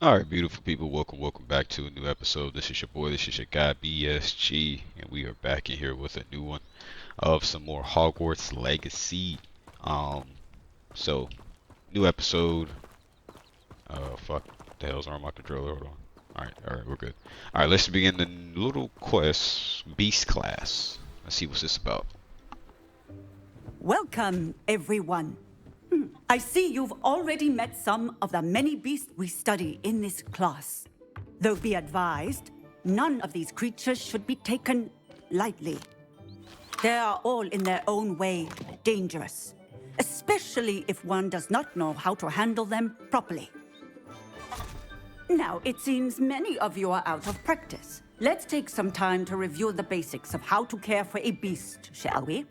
All right, beautiful people, welcome back to a new episode. This is your boy, this is your guy BSG, and we are back in here with a new one of some more Hogwarts Legacy. Um, so new episode. Fuck, the hell's wrong with my controller? Hold on. All right, we're good. All right, let's begin the little quest, Beast class. Let's see what's this about. Welcome, everyone. I see you've already met some of the many beasts we study in this class. Though be advised, none of these creatures should be taken lightly. They are all in their own way dangerous, especially if one does not know how to handle them properly. Now, it seems many of you are out of practice. Let's take some time to review the basics of how to care for a beast, shall we?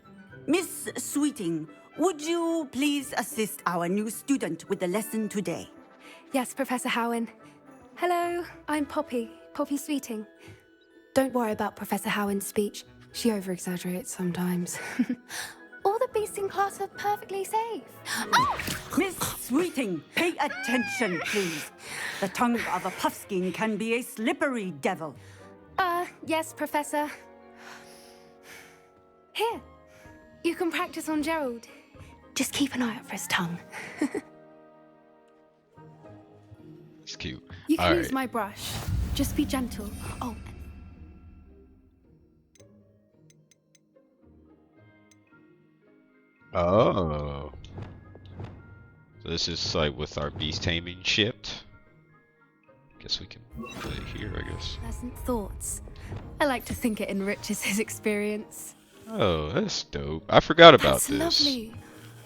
Miss Sweeting, would you please assist our new student with the lesson today? Yes, Professor Howen. Hello, I'm Poppy Sweeting. Don't worry about Professor Howen's speech. She over-exaggerates sometimes. All the beasts in class are perfectly safe. Oh! Miss Sweeting, pay attention, please. The tongue of a puffskein can be a slippery devil. Yes, Professor. Here, you can practice on Gerald. Just keep an eye out for his tongue. It's cute. You can All use right. my brush. Just be gentle. Oh, Oh. So this is like with our beast taming shipped. Guess we can play it here, I guess. pleasant thoughts. I like to think it enriches his experience. Oh, that's dope. I forgot about That's this. lovely.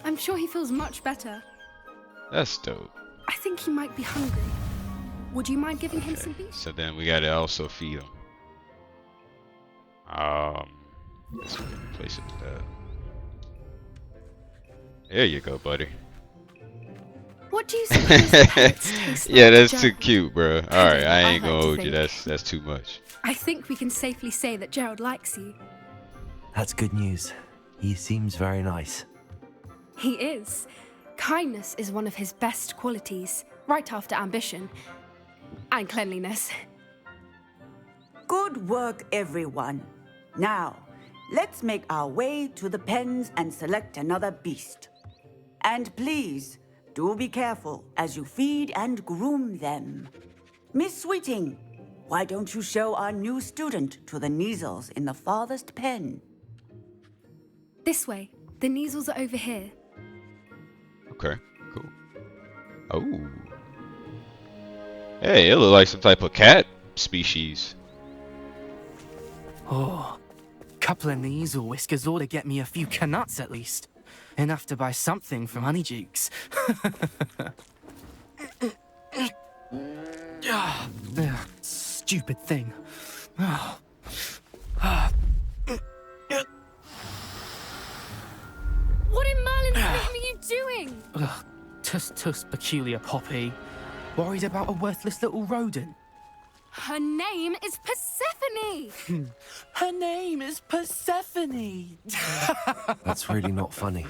I'm sure he feels much better. That's dope. I think he might be hungry. Would you mind giving him some beef? So then we gotta also feed him. Guess we can replace it with that. There you go, buddy. What do you suppose pets taste Yeah, like, that's too Gerald? cute, bro. All right, I ain't I gonna like to hold you. think. That's too much. I think we can safely say that Gerald likes you. That's good news. He seems very nice. He is. Kindness is one of his best qualities, right after ambition. And cleanliness. Good work, everyone. Now, let's make our way to the pens and select another beast. And please, do be careful as you feed and groom them. Miss Sweeting, why don't you show our new student to the Neasels in the farthest pen? This way. The Neasels are over here. Okay, cool. Oh. Hey, it look like some type of cat species. Oh, couple of knees or whiskers ought to get me a few canuts at least. Enough to buy something from Honeydukes. Stupid thing. Ah. What in Merlin's name are you doing? Tuss, peculiar Poppy. Worried about a worthless little rodent. Her name is Persephone! Her name is Persephone. That's really not funny.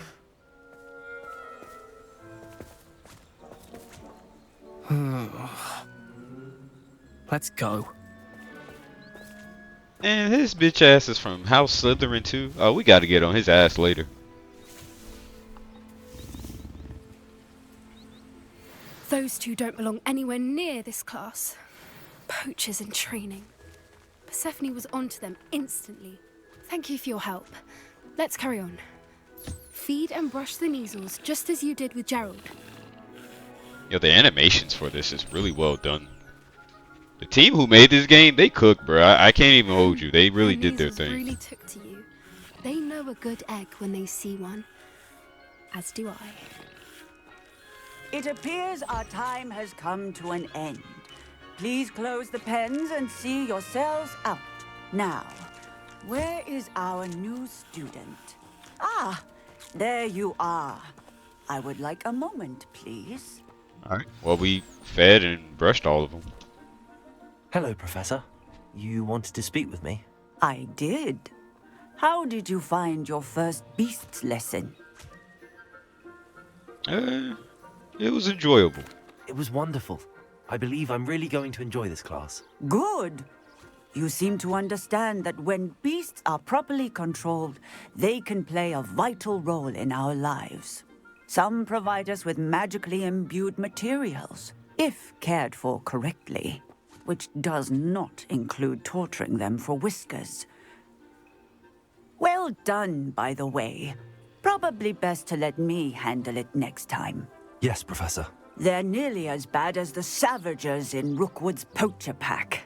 Let's go. And his bitch ass is from House Slytherin too. Oh, we gotta get on his ass later. Those two don't belong anywhere near this class. Poachers in training. Persephone was onto them instantly. Thank you for your help. Let's carry on. Feed and brush the Neasels just as you did with Gerald. Yo, the animations for this is really well done. The team who made this game, they cook, bro. I can't even hold you. They really The did their Neasels thing. really took to you. They know a good egg when they see one. As do I. It appears our time has come to an end. Please close the pens and see yourselves out. Now, where is our new student? Ah, there you are. I would like a moment, please. Alright. Well, we fed and brushed all of them. Hello, Professor. You wanted to speak with me? I did. How did you find your first beasts lesson? It was enjoyable. It was wonderful. I believe I'm really going to enjoy this class. Good. You seem to understand that when beasts are properly controlled, they can play a vital role in our lives. Some provide us with magically imbued materials, if cared for correctly, which does not include torturing them for whiskers. Well done, by the way. Probably best to let me handle it next time. Yes, Professor. They're nearly as bad as the Savagers in Rookwood's poacher pack.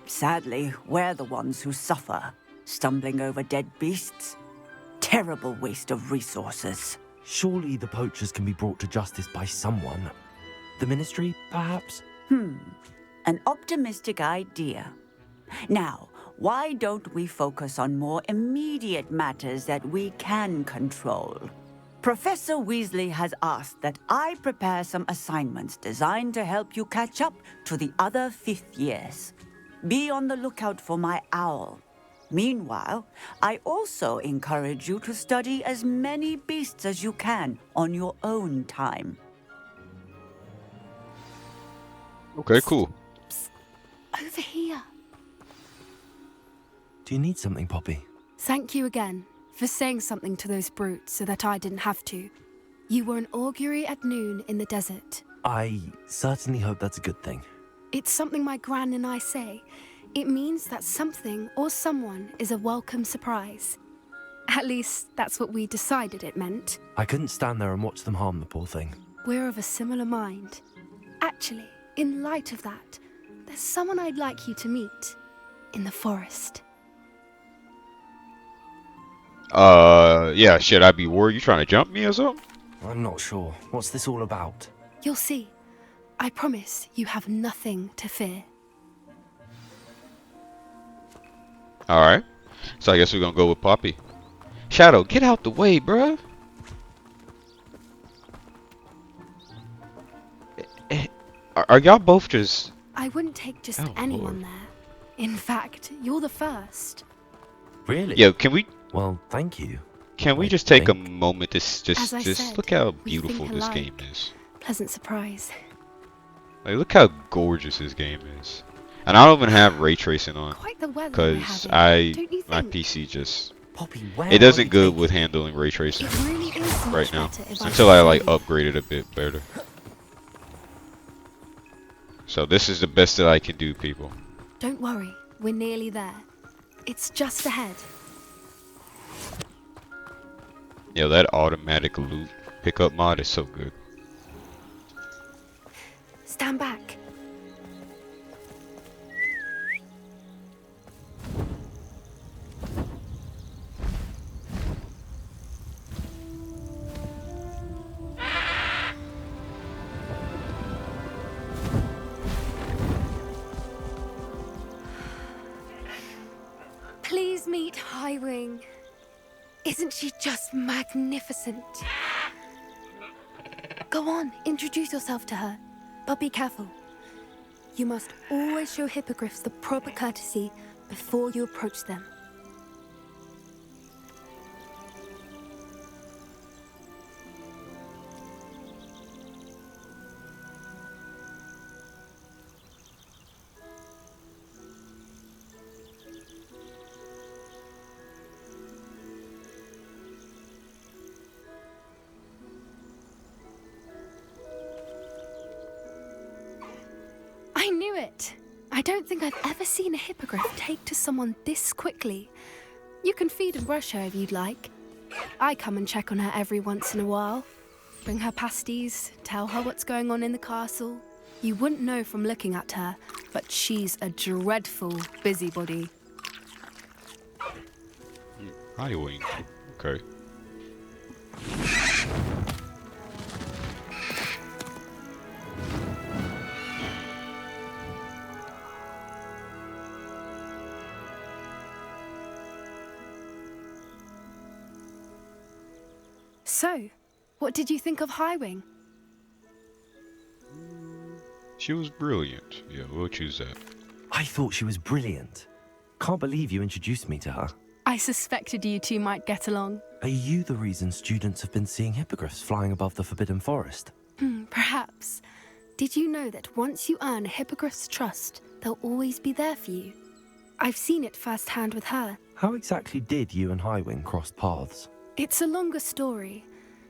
Sadly, we're the ones who suffer, stumbling over dead beasts. Terrible waste of resources. Surely the poachers can be brought to justice by someone. The Ministry, perhaps? An optimistic idea. Now, why don't we focus on more immediate matters that we can control? Professor Weasley has asked that I prepare some assignments designed to help you catch up to the other fifth years. Be on the lookout for my owl. Meanwhile, I also encourage you to study as many beasts as you can on your own time. Okay, cool. Over here. Do you need something, Poppy? Thank you again for saying something to those brutes so that I didn't have to. You were an augury at noon in the desert. I certainly hope that's a good thing. It's something my gran and I say. It means that something or someone is a welcome surprise. At least, that's what we decided it meant. I couldn't stand there and watch them harm the poor thing. We're of a similar mind. Actually, in light of that, there's someone I'd like you to meet. In the forest. Yeah, should I be worried you trying to jump me or something? I'm not sure. What's this all about? You'll see. I promise you have nothing to fear. Alright. So I guess we're gonna go with Poppy. Shadow, get out the way, bruh. Are y'all both just... I wouldn't take just Oh, anyone Lord. there. In fact, you're the first. Really? Yo, can we Well, thank you. just take a think. moment to As I just said, look how we beautiful think this alike. game is. Pleasant surprise. Like, look how gorgeous this game is. And I don't even have ray tracing on Quite the weather we're because having, don't you my think? PC just Poppy, where it are doesn't you good taking with me? handling ray tracing It really is so right much now better if until I like can see upgrade it a bit better. So this is the best that I can do, people. you. Don't worry, we're nearly there. It's just ahead. Yo, that automatic loot pickup mod is so good. Stand back. Please meet Highwing. Isn't she just magnificent? Go on, introduce yourself to her. But be careful. You must always show hippogriffs the proper courtesy before you approach them. I knew it! I don't think I've ever seen a hippogriff take to someone this quickly. You can feed and brush her if you'd like. I come and check on her every once in a while. Bring her pasties, tell her what's going on in the castle. You wouldn't know from looking at her, but she's a dreadful busybody. Highwing. Okay. So, what did you think of Highwing? She was brilliant. Yeah, we'll choose that. I thought she was brilliant. Can't believe you introduced me to her. I suspected you two might get along. Are you the reason students have been seeing hippogriffs flying above the Forbidden Forest? Perhaps. Did you know that once you earn a hippogriff's trust, they'll always be there for you? I've seen it firsthand with her. How exactly did you and Highwing cross paths? It's a longer story,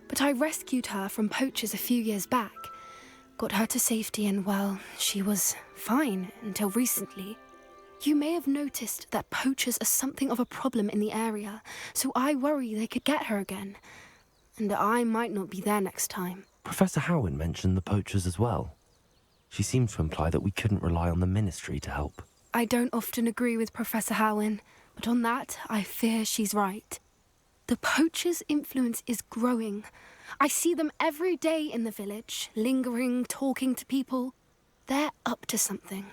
but I rescued her from poachers a few years back. Got her to safety and, well, she was fine until recently. You may have noticed that poachers are something of a problem in the area, so I worry they could get her again. And I might not be there next time. Professor Howin mentioned the poachers as well. She seemed to imply that we couldn't rely on the Ministry to help. I don't often agree with Professor Howin, but on that, I fear she's right. The poachers' influence is growing. I see them every day in the village, lingering, talking to people. They're up to something.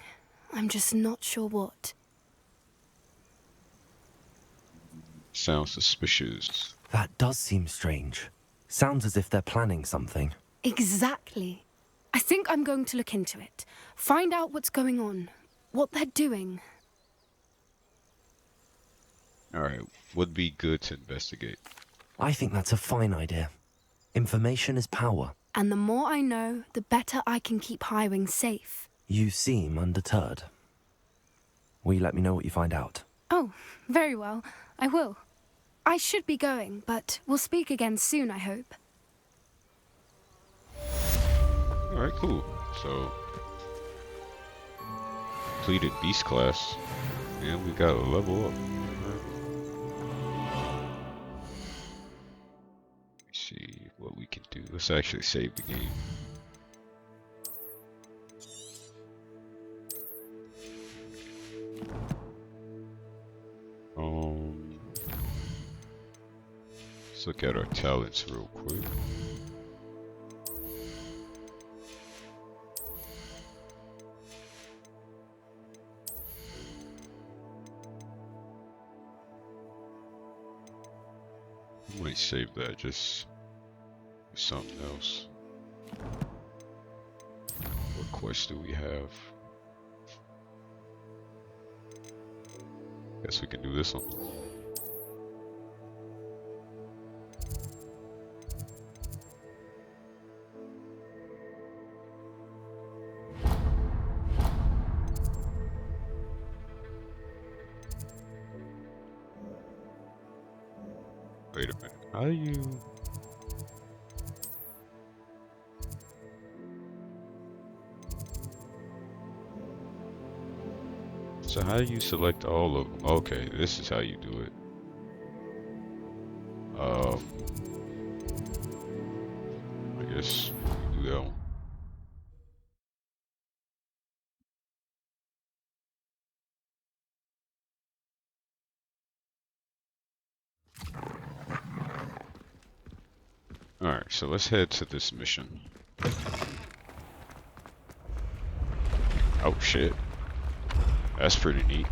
I'm just not sure what. Sounds suspicious. That does seem strange. Sounds as if they're planning something. Exactly. I think I'm going to look into it. Find out what's going on. What they're doing. Alright, would be good to investigate. I think that's a fine idea. Information is power. And the more I know, the better I can keep Highwing safe. You seem undeterred. Will you let me know what you find out? Oh, very well. I will. I should be going, but we'll speak again soon, I hope. Alright, cool. So, completed beast class. And we got a level up. Let's see what we can do. Let's actually save the game. Let's look at our talents real quick. I might save that just for something else. What quest do we have? Guess we can do this one. Wait a minute. How do you... So how do you select all of them? Okay, this is how you do it. I guess you do that one. Alright, so let's head to this mission. Oh shit. That's pretty neat.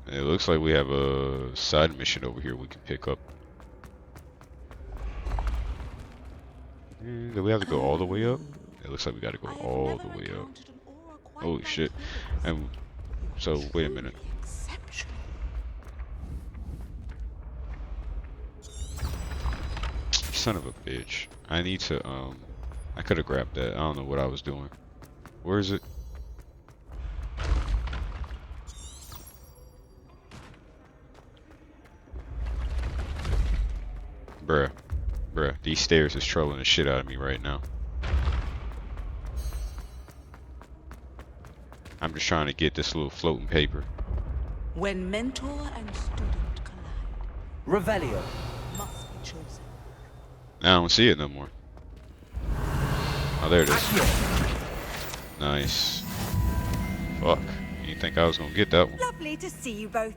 And it looks like we have a side mission over here we can pick up. Do we have to go all the way up? It looks like we gotta go all the way up. Holy shit. And so, wait a minute. Son of a bitch. I need to, I could have grabbed that. I don't know what I was doing. Where is it? Bruh. Bruh. These stairs is trolling the shit out of me right now. I'm just trying to get this little floating paper. When mentor and student collide, Revelio must be chosen. I don't see it no more. Oh, there it is. Nice. Fuck. You didn't think I was gonna get that one. Lovely to see you both.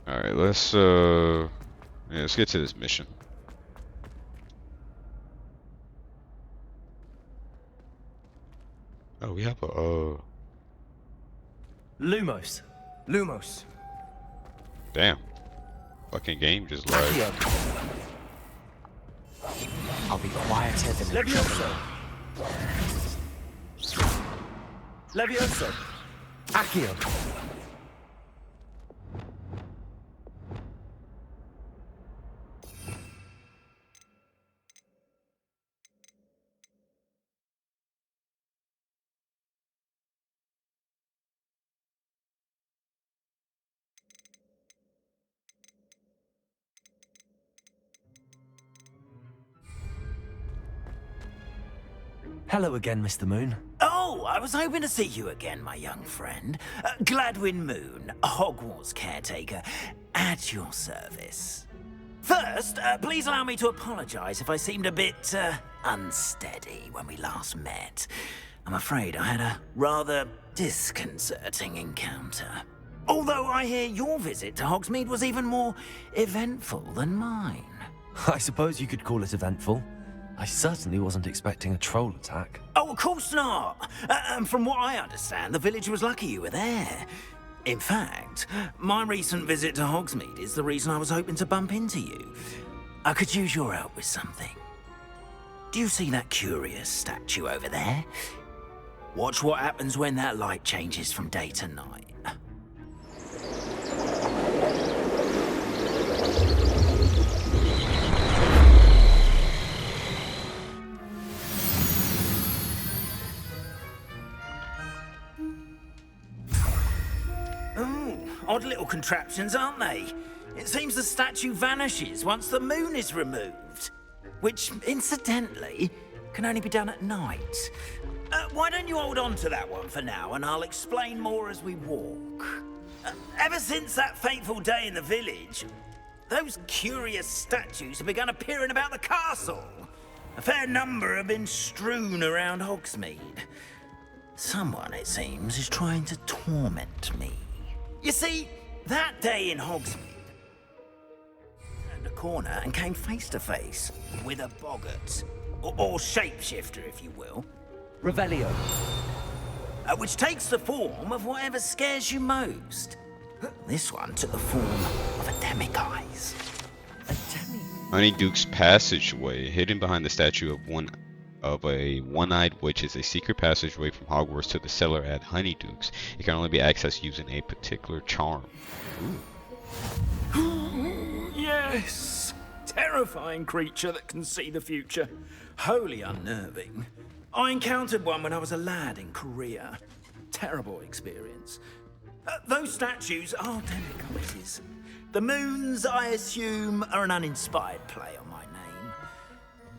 Alright, yeah, let's get to this mission. Oh, we have a, Lumos. Lumos. damn. Fucking game just lied. Accio. I'll be quieter than Levioso. Levioso. Accio. Hello again, Mr. Moon. Oh, I was hoping to see you again, my young friend. Gladwin Moon, Hogwarts caretaker, at your service. First, please allow me to apologize if I seemed a bit, unsteady when we last met. I'm afraid I had a rather disconcerting encounter. Although I hear your visit to Hogsmeade was even more eventful than mine. I suppose you could call it eventful. I certainly wasn't expecting a troll attack. Oh, of course not. And from what I understand, the village was lucky you were there. In fact, my recent visit to Hogsmeade is the reason I was hoping to bump into you. I could use your help with something. Do you see that curious statue over there? Watch what happens when that light changes from day to night. Odd little contraptions, aren't they? It seems the statue vanishes once the moon is removed. Which, incidentally, can only be done at night. Why don't you hold on to that one for now, and I'll explain more as we walk. Ever since that fateful day in the village, those curious statues have begun appearing about the castle. A fair number have been strewn around Hogsmeade. Someone, it seems, is trying to torment me. You see, that day in Hogsmeade, I turned a corner and came face to face with a boggart, or shapeshifter, if you will. Revelio. Which takes the form of whatever scares you most. This one took the form of a demiguise. Honeyduke's Passageway, hidden behind the statue of a one-eyed witch, is a secret passageway from Hogwarts to the cellar at Honeyduke's. It can only be accessed using a particular charm. Yes! Terrifying creature that can see the future. Wholly unnerving. I encountered one when I was a lad in Korea. Terrible experience. Those statues are demiguises. The moons, I assume, are an uninspired play on my name.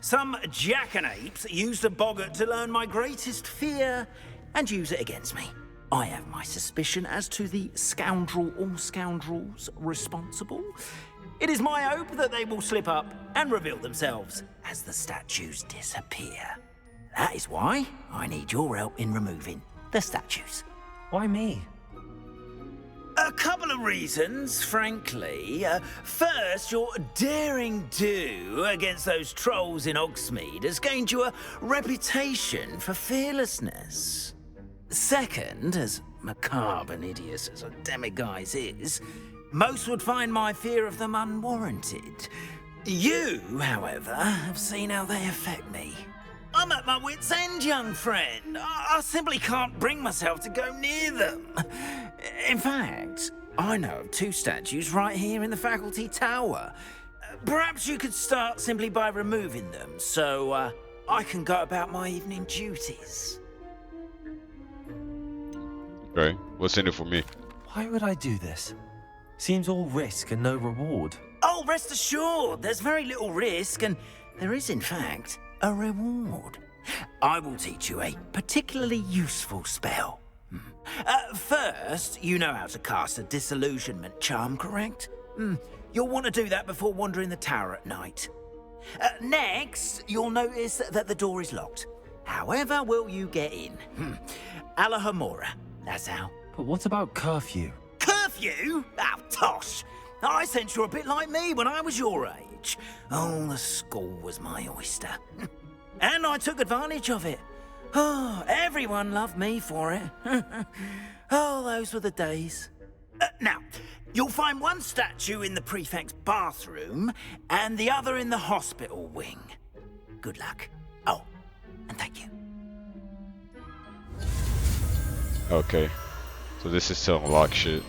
Some jackanapes used a boggart to learn my greatest fear and use it against me. I have my suspicion as to the scoundrel or scoundrels responsible. It is my hope that they will slip up and reveal themselves as the statues disappear. That is why I need your help in removing the statues. Why me? A couple of reasons, frankly. First, your daring do against those trolls in Hogsmeade has gained you a reputation for fearlessness. Second, as macabre and hideous as a demiguise is, most would find my fear of them unwarranted. You, however, have seen how they affect me. I'm at my wit's end, young friend. I simply can't bring myself to go near them. In fact, I know of two statues right here in the faculty tower. Perhaps you could start simply by removing them, so I can go about my evening duties. Okay, what's in it for me? Why would I do this? Seems all risk and no reward. Oh, rest assured, there's very little risk, and there is, in fact, a reward. I will teach you a particularly useful spell. First, you know how to cast a disillusionment charm, correct? You'll want to do that before wandering the tower at night. Next, you'll notice that the door is locked. However will you get in? Alahomora, that's how. But what about curfew? Curfew? Oh, tosh. I sense you're a bit like me when I was your age. Oh, the school was my oyster. And I took advantage of it. Oh, everyone loved me for it. Oh, those were the days. Now, you'll find one statue in the prefect's bathroom and the other in the hospital wing. Good luck. Oh, and thank you. Okay, so this is to unlock shit.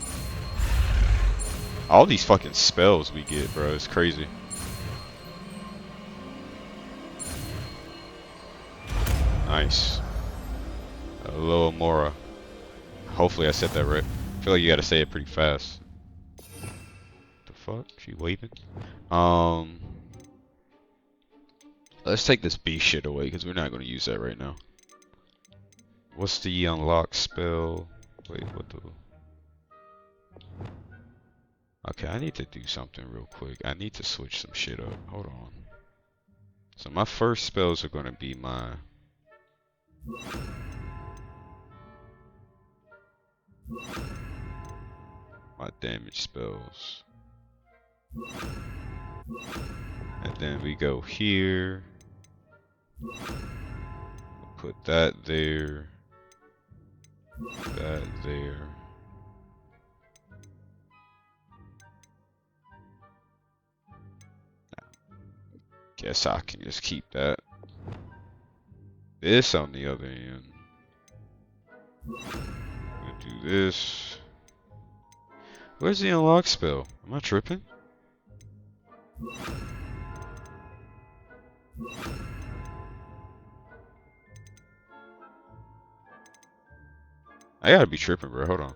All these fucking spells we get, bro, it's crazy. Nice. Hello, Mora. Hopefully I said that right. I feel like you gotta say it pretty fast. The fuck? She waving? Let's take this B shit away because we're not gonna use that right now. What's the unlock spell? Wait, what the? Okay, I need to do something real quick. I need to switch some shit up. Hold on. So my first spells are gonna be my damage spells. And then we go here. We'll put that there. That there. Guess I can just keep that. This on the other end. I'm gonna do this. Where's the unlock spell? Am I tripping? I gotta be tripping, bro. Hold on.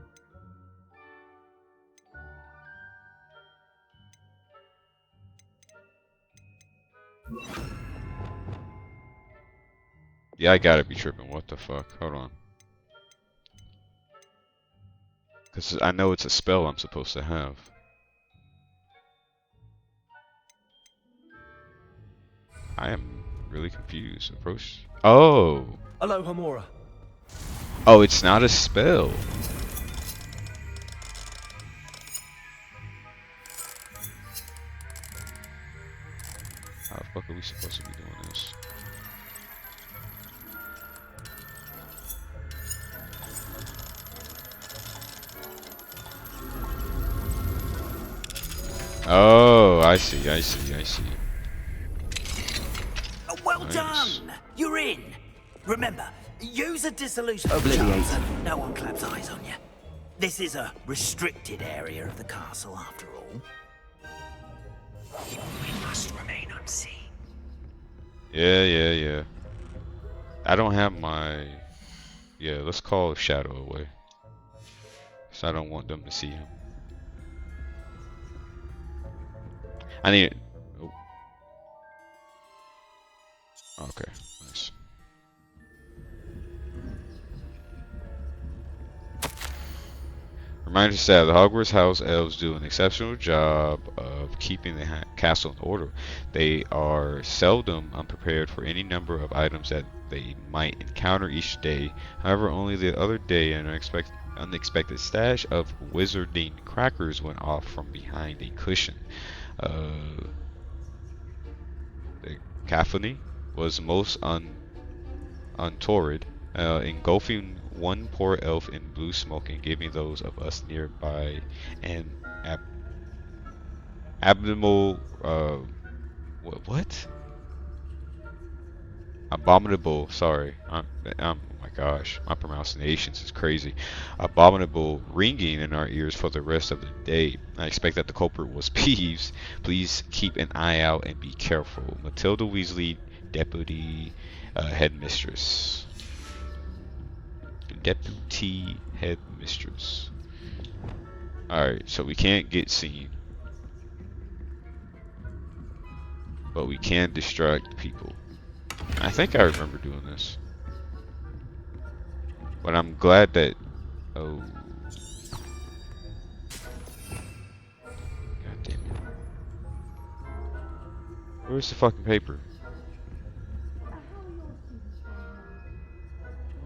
Yeah, I gotta be tripping. What the fuck? Hold on. Because I know it's a spell I'm supposed to have. I am really confused. Approach. Oh. Aloha Mora. Oh, it's not a spell. How the fuck are we supposed to be doing this? Oh, I see, I see, I see. Well Nice. done! You're in! Remember, use a dissolution Obliviate. charm so no one claps eyes on you. This is a restricted area of the castle, after all. We must remain unseen. Yeah. I don't have my... Yeah, let's call Shadow away. Because I don't want them to see him. I need... Oh. Okay, nice. Reminder staff, the Hogwarts House elves do an exceptional job of keeping the castle in order. They are seldom unprepared for any number of items that they might encounter each day. However, only the other day an unexpected stash of wizarding crackers went off from behind a cushion. The cacophony was most untoward, engulfing one poor elf in blue smoke and giving those of us nearby an abnormal what? Abominable, sorry. Oh my gosh, my pronunciations is crazy. Abominable ringing in our ears for the rest of the day. I expect that the culprit was Peeves. Please keep an eye out and be careful. Matilda Weasley, Deputy Headmistress. Deputy Headmistress. Alright, so we can't get seen. But we can distract people. I think I remember doing this. But I'm glad that... Oh. God damn it. Where's the fucking paper?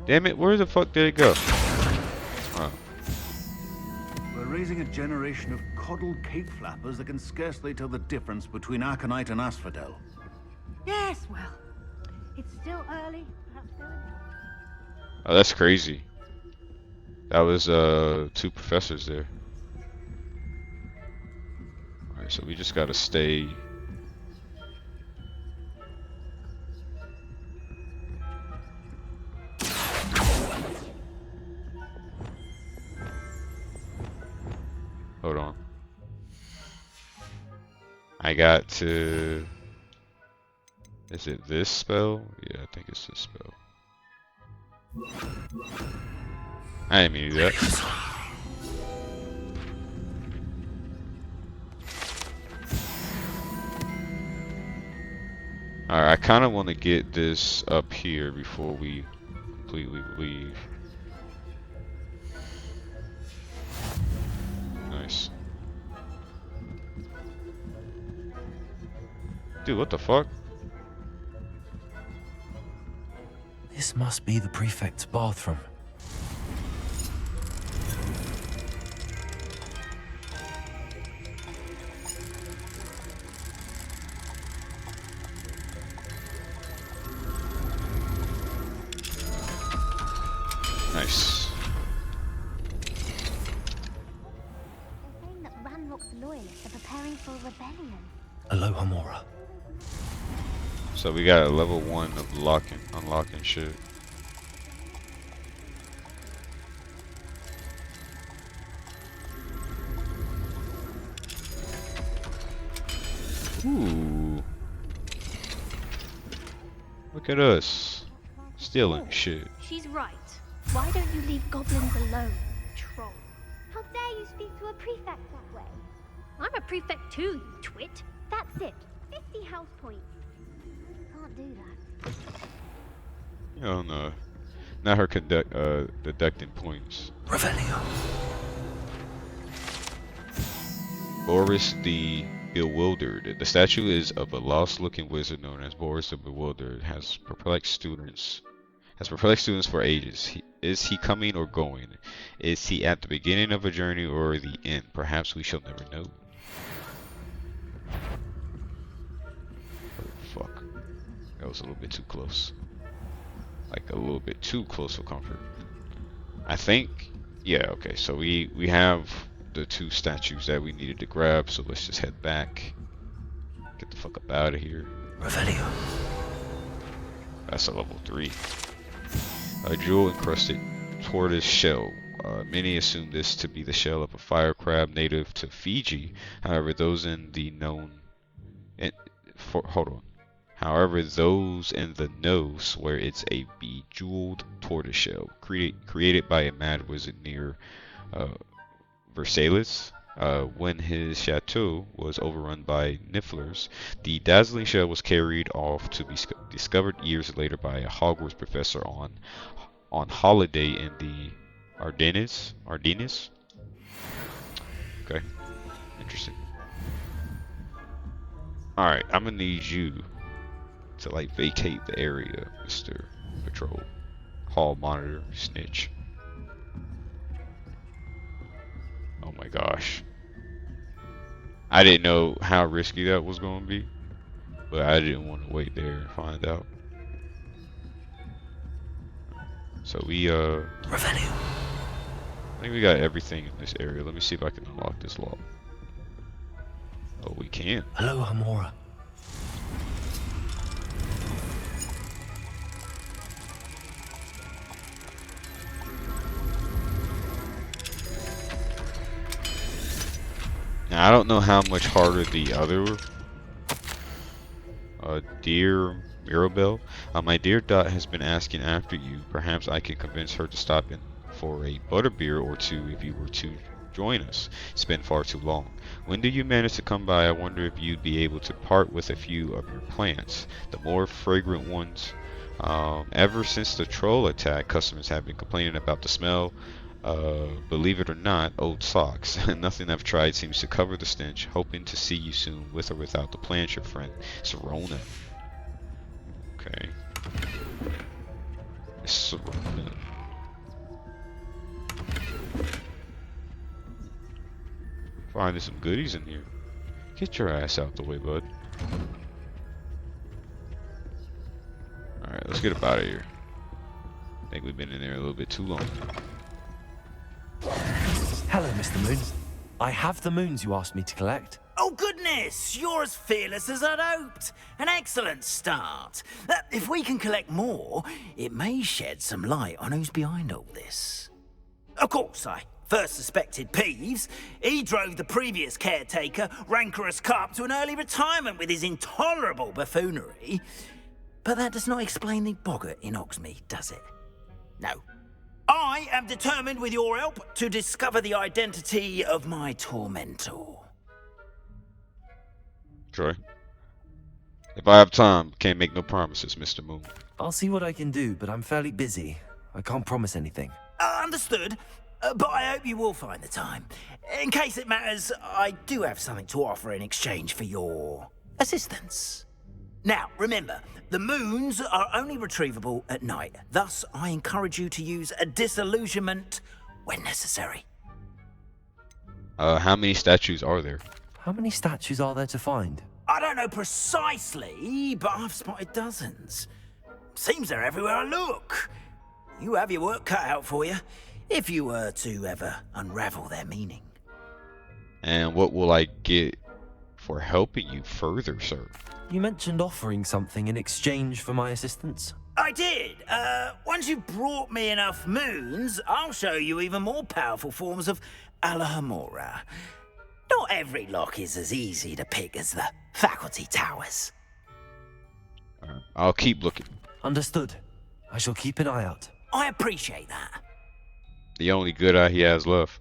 Damn it, where the fuck did it go? Oh. We're raising a generation of coddled cape flappers that can scarcely tell the difference between Aconite and Asphodel. Yes, well, it's still early. Perhaps go in. Oh, that's crazy. That was 2 professors there. Alright, so we just gotta stay. Hold on. I got to... Is it this spell? Yeah, I think it's this spell. I didn't mean to do that. Alright, I kind of want to get this up here before we completely believe. Nice. Dude, what the fuck? This must be the prefect's bathroom. Nice. They're saying that Ranrock's loyalists are preparing for a rebellion. Aloha Mora. So we got a level 1 of unlocking shit. Ooh. Look at us. Stealing shit. She's right. Why don't you leave goblins alone, troll? How dare you speak to a prefect that way? I'm a prefect too, you twit. That's it. 50 house points. Can't do that. Oh no. Not her deducting points. Revelio. Boris the Bewildered. The statue is of a lost-looking wizard known as Boris the Bewildered. Has perplexed students for ages. Is he coming or going? Is he at the beginning of a journey or the end? Perhaps we shall never know. Oh, fuck. That was a little bit too close. Like a little bit too close for comfort. I think, yeah, okay, so we have the 2 statues that we needed to grab, so let's just head back. Get the fuck up out of here. Revelio. That's a level 3. A jewel encrusted tortoise shell. Many assume this to be the shell of a fire crab native to Fiji. However, those in the know swear it's a bejeweled tortoise shell created by a mad wizard near Versailles. When his chateau was overrun by Nifflers, the dazzling shell was carried off to be discovered years later by a Hogwarts professor on holiday in the Ardennes. Okay, interesting. All right, I'm gonna need you to like vacate the area, Mr. Patrol, Hall Monitor, Snitch. Oh my gosh. I didn't know how risky that was going to be, but I didn't want to wait there and find out. So we, Revelio. I think we got everything in this area. Let me see if I can unlock this lock. Oh, we can. Aloha Mora. Now, I don't know how much harder the other dear Mirabelle. My dear Dot has been asking after you. Perhaps I can convince her to stop in for a butterbeer or 2 if you were to join us. It's been far too long. When do you manage to come by? I wonder if you'd be able to part with a few of your plants, the more fragrant ones. Ever since the troll attack, customers have been complaining about the smell. Believe it or not, old socks. Nothing I've tried seems to cover the stench. Hoping to see you soon, with or without the plants, your friend Serona. Okay. Serona. Finding some goodies in here. Get your ass out the way, bud. Alright, let's get up out of here. I think we've been in there a little bit too long. Hello, Mr. Moon. I have the moons you asked me to collect. Oh goodness, you're as fearless as I'd hoped. An excellent start. If we can collect more, it may shed some light on who's behind all this. Of course, I first suspected Peeves. He drove the previous caretaker, Rancorous Carp, to an early retirement with his intolerable buffoonery. But that does not explain the boggart in Hogsmeade, does it? No. I am determined, with your help, to discover the identity of my tormentor. Troy. If I have time, can't make no promises, Mr. Moon. I'll see what I can do, but I'm fairly busy. I can't promise anything. Understood. But I hope you will find the time. In case it matters, I do have something to offer in exchange for your assistance. Now, remember, the moons are only retrievable at night. Thus, I encourage you to use a disillusionment when necessary. How many statues are there? How many statues are there to find? I don't know precisely, but I've spotted dozens. Seems they're everywhere I look. You have your work cut out for you, if you were to ever unravel their meaning. And what will I get for helping you further, sir? You mentioned offering something in exchange for my assistance. I did. Once you've brought me enough moons, I'll show you even more powerful forms of Alohomora. Not every lock is as easy to pick as the faculty towers. I'll keep looking. Understood. I shall keep an eye out. I appreciate that. The only good eye he has left.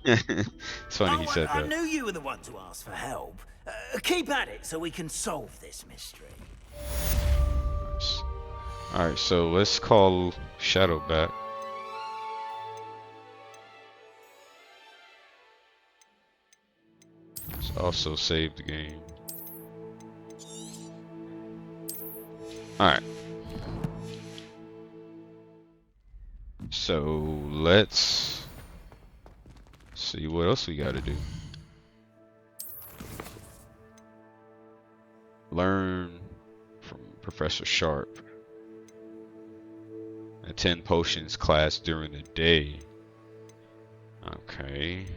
It's funny he said I that. knew you were the one to ask for help. Keep at it so we can solve this mystery. Nice. Alright, so let's call Shadow back. Let's also save the game. Alright. So let's see what else we gotta do. Learn from Professor Sharp. Attend potions class during the day. Okay.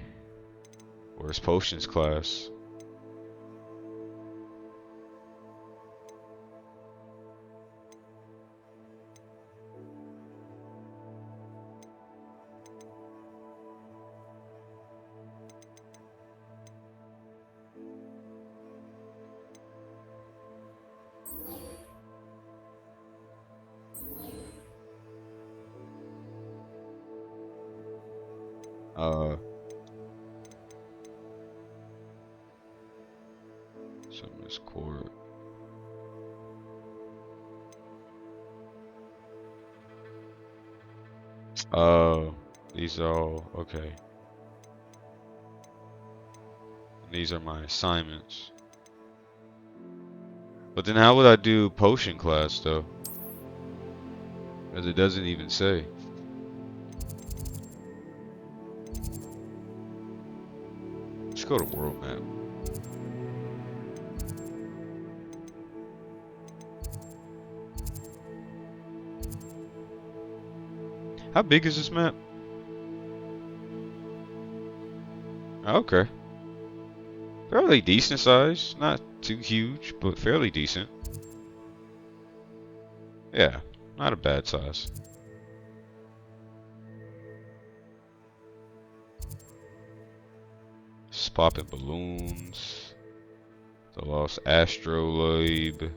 Where's potions class? Summoners Court. These are all okay. These are my assignments. But then how would I do potion class though? Because it doesn't even say. Let's go to world map. How big is this map? Okay. Fairly decent size. Not too huge, but fairly decent. Yeah, not a bad size. Just popping balloons. The Lost Astrolabe.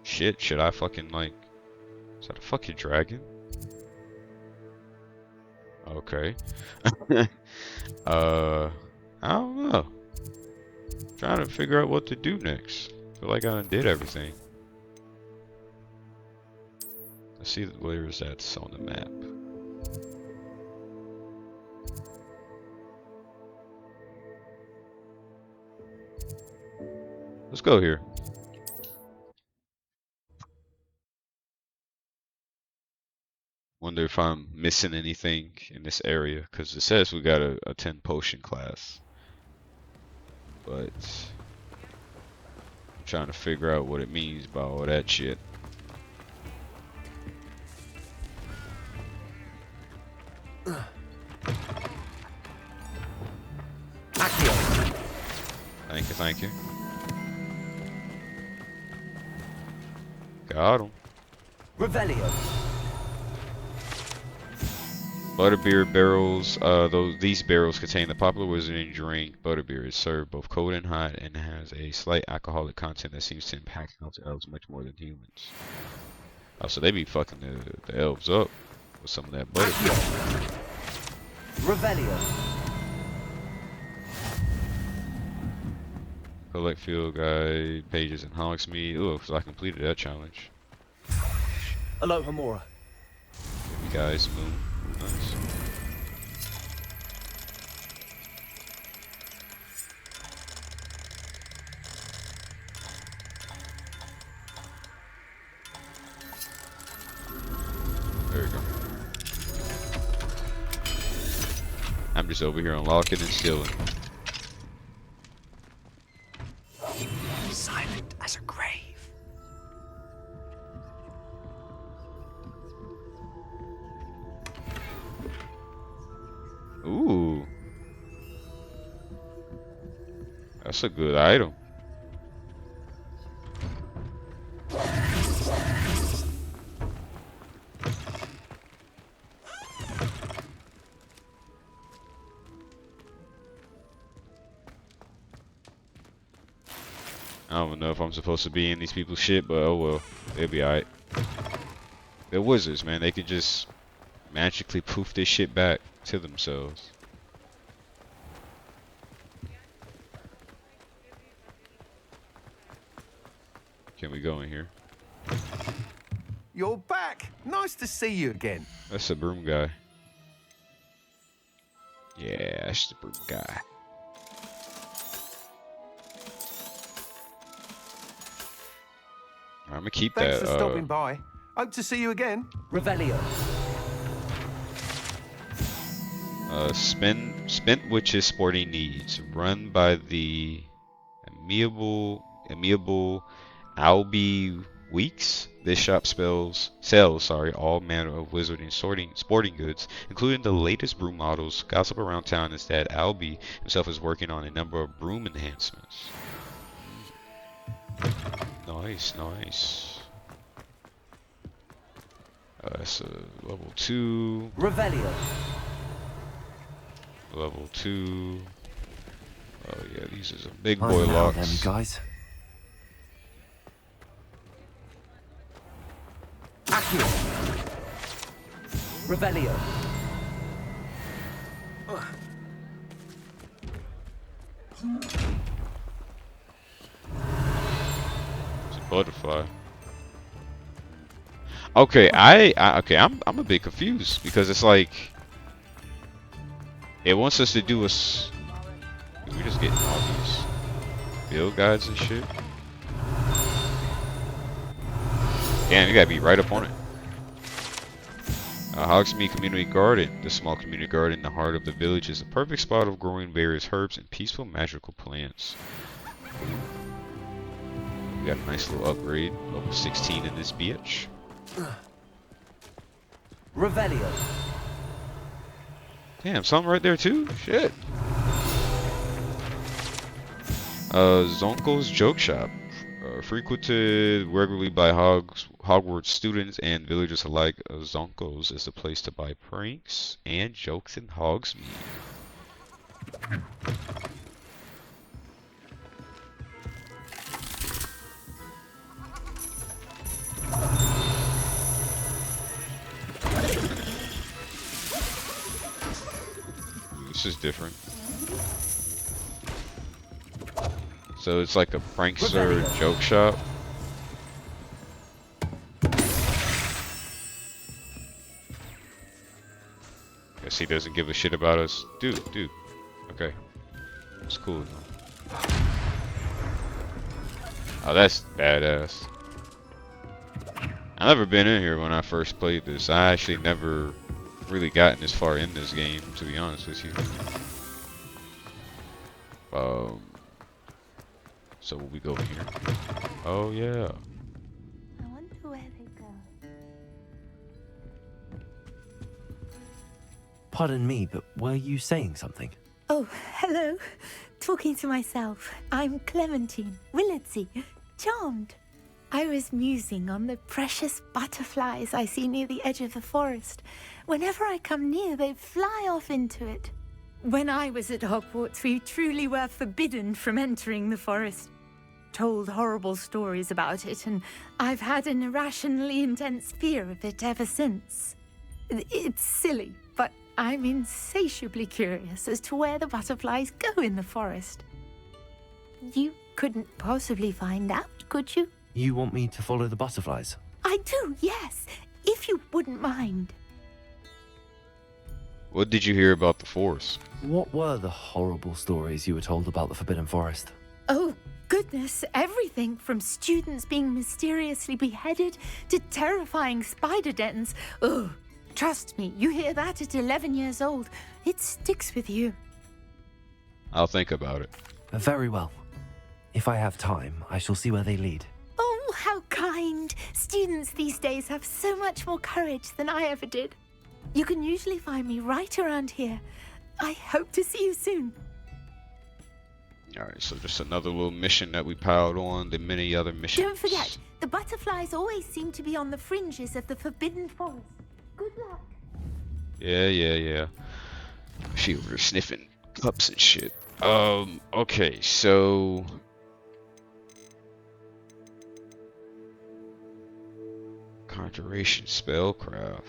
Shit, should I fucking like... Is that a fucking dragon? Okay. I don't know. Trying to figure out what to do next. Feel like I done did everything. Let's see where is that on the map. Let's go here. Wonder if I'm missing anything in this area, because it says we got a 10 potion class. But I'm trying to figure out what it means by all that shit. Thank you, thank you. Got him. Revelio. Butterbeer barrels. These barrels contain the popular wizarding drink Butterbeer. It's served both cold and hot and has a slight alcoholic content that seems to impact health elves much more than humans. Oh, so they be fucking the elves up with some of that butterbeer. Revelio. Collect field guide pages in Hogsmeade. Ooh, so I completed that challenge. Aloha Mora. You guys, moon. Nice. There we go. I'm just over here unlocking and stealing. Silent as a grave. Ooh. That's a good item. I don't know if I'm supposed to be in these people's shit, but oh well. They'll be alright. They're wizards, man. They could just magically poof this shit back to themselves. Can we go in here? You're back. Nice to see you again. That's the broom guy. Yeah, that's the broom guy. I'm gonna keep Thanks that. for stopping by. Hope to see you again. Revelio. Spent Witches Sporting Needs, run by the amiable Albie Weeks. This shop sells all manner of wizarding sporting goods, including the latest broom models. Gossip around town is that Albie himself is working on a number of broom enhancements. Nice, nice. It's level 2. Revelio. Level 2. Oh yeah, these are some big boy I'm now, locks. them guys. Accio. Revelio. It's a butterfly. Okay, I'm a bit confused because it's like it wants us to do us. We just getting all these field guides and shit. Damn, you gotta be right up on it. Hogsmeade Community Garden. The small community garden in the heart of the village is a perfect spot of growing various herbs and peaceful magical plants. We got a nice little upgrade. Level 16 in this bitch. Revelio. Damn, something right there too? Shit. Zonko's Joke Shop. Frequented regularly by Hogwarts students and villagers alike, Zonko's is the place to buy pranks and jokes in Hogsmeade. This is different. So it's like a prankster joke shop. Guess he doesn't give a shit about us. Dude. Okay. It's cool though. Oh, that's badass. I've never been in here when I first played this. I actually never really gotten this far in this game, to be honest with you. So will we go here? Oh yeah. I wonder where they go. Pardon me, but were you saying something? Oh, hello. Talking to myself. I'm Clementine Willardsey. Charmed. I was musing on the precious butterflies I see near the edge of the forest. Whenever I come near, they fly off into it. When I was at Hogwarts, we truly were forbidden from entering the forest. Told horrible stories about it, and I've had an irrationally intense fear of it ever since. It's silly, but I'm insatiably curious as to where the butterflies go in the forest. You couldn't possibly find out, could you? You want me to follow the butterflies? I do, yes. If you wouldn't mind. What did you hear about the forest? What were the horrible stories you were told about the Forbidden Forest? Oh, goodness, everything from students being mysteriously beheaded to terrifying spider dens. Ugh. Trust me, you hear that at 11 years old. It sticks with you. I'll think about it. Very well. If I have time, I shall see where they lead. Oh, how kind. Students these days have so much more courage than I ever did. You can usually find me right around here. I hope to see you soon. Alright, so just another little mission that we piled on the many other missions. Don't forget, the butterflies always seem to be on the fringes of the Forbidden Forest. Good luck. Yeah. She over there sniffing cups and shit. Okay, so conjuration spellcraft.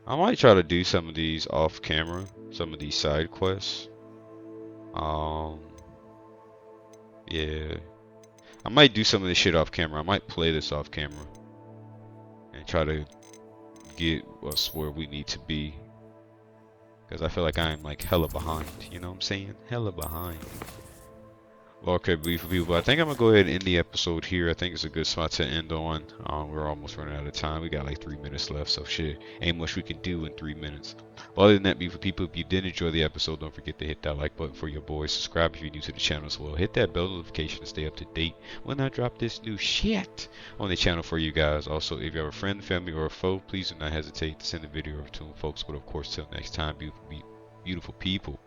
I might try to do some of these off camera, some of these side quests. Yeah. I might do some of this shit off camera. I might play this off camera and try to get us where we need to be. Because I feel like I'm like hella behind. You know what I'm saying? Hella behind. Okay, beautiful people. I think I'm gonna go ahead and end the episode here. I think it's a good spot to end on. We're almost running out of time. We got like 3 minutes left, so shit, ain't much we can do in 3 minutes. Well, other than that, beautiful people, if you did enjoy the episode, don't forget to hit that like button for your boys. Subscribe if you're new to the channel as well. Hit that bell notification to stay up to date when I drop this new shit on the channel for you guys. Also, if you have a friend, family, or a foe, please do not hesitate to send a video over to them, folks. But of course, till next time, beautiful people.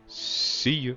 See ya.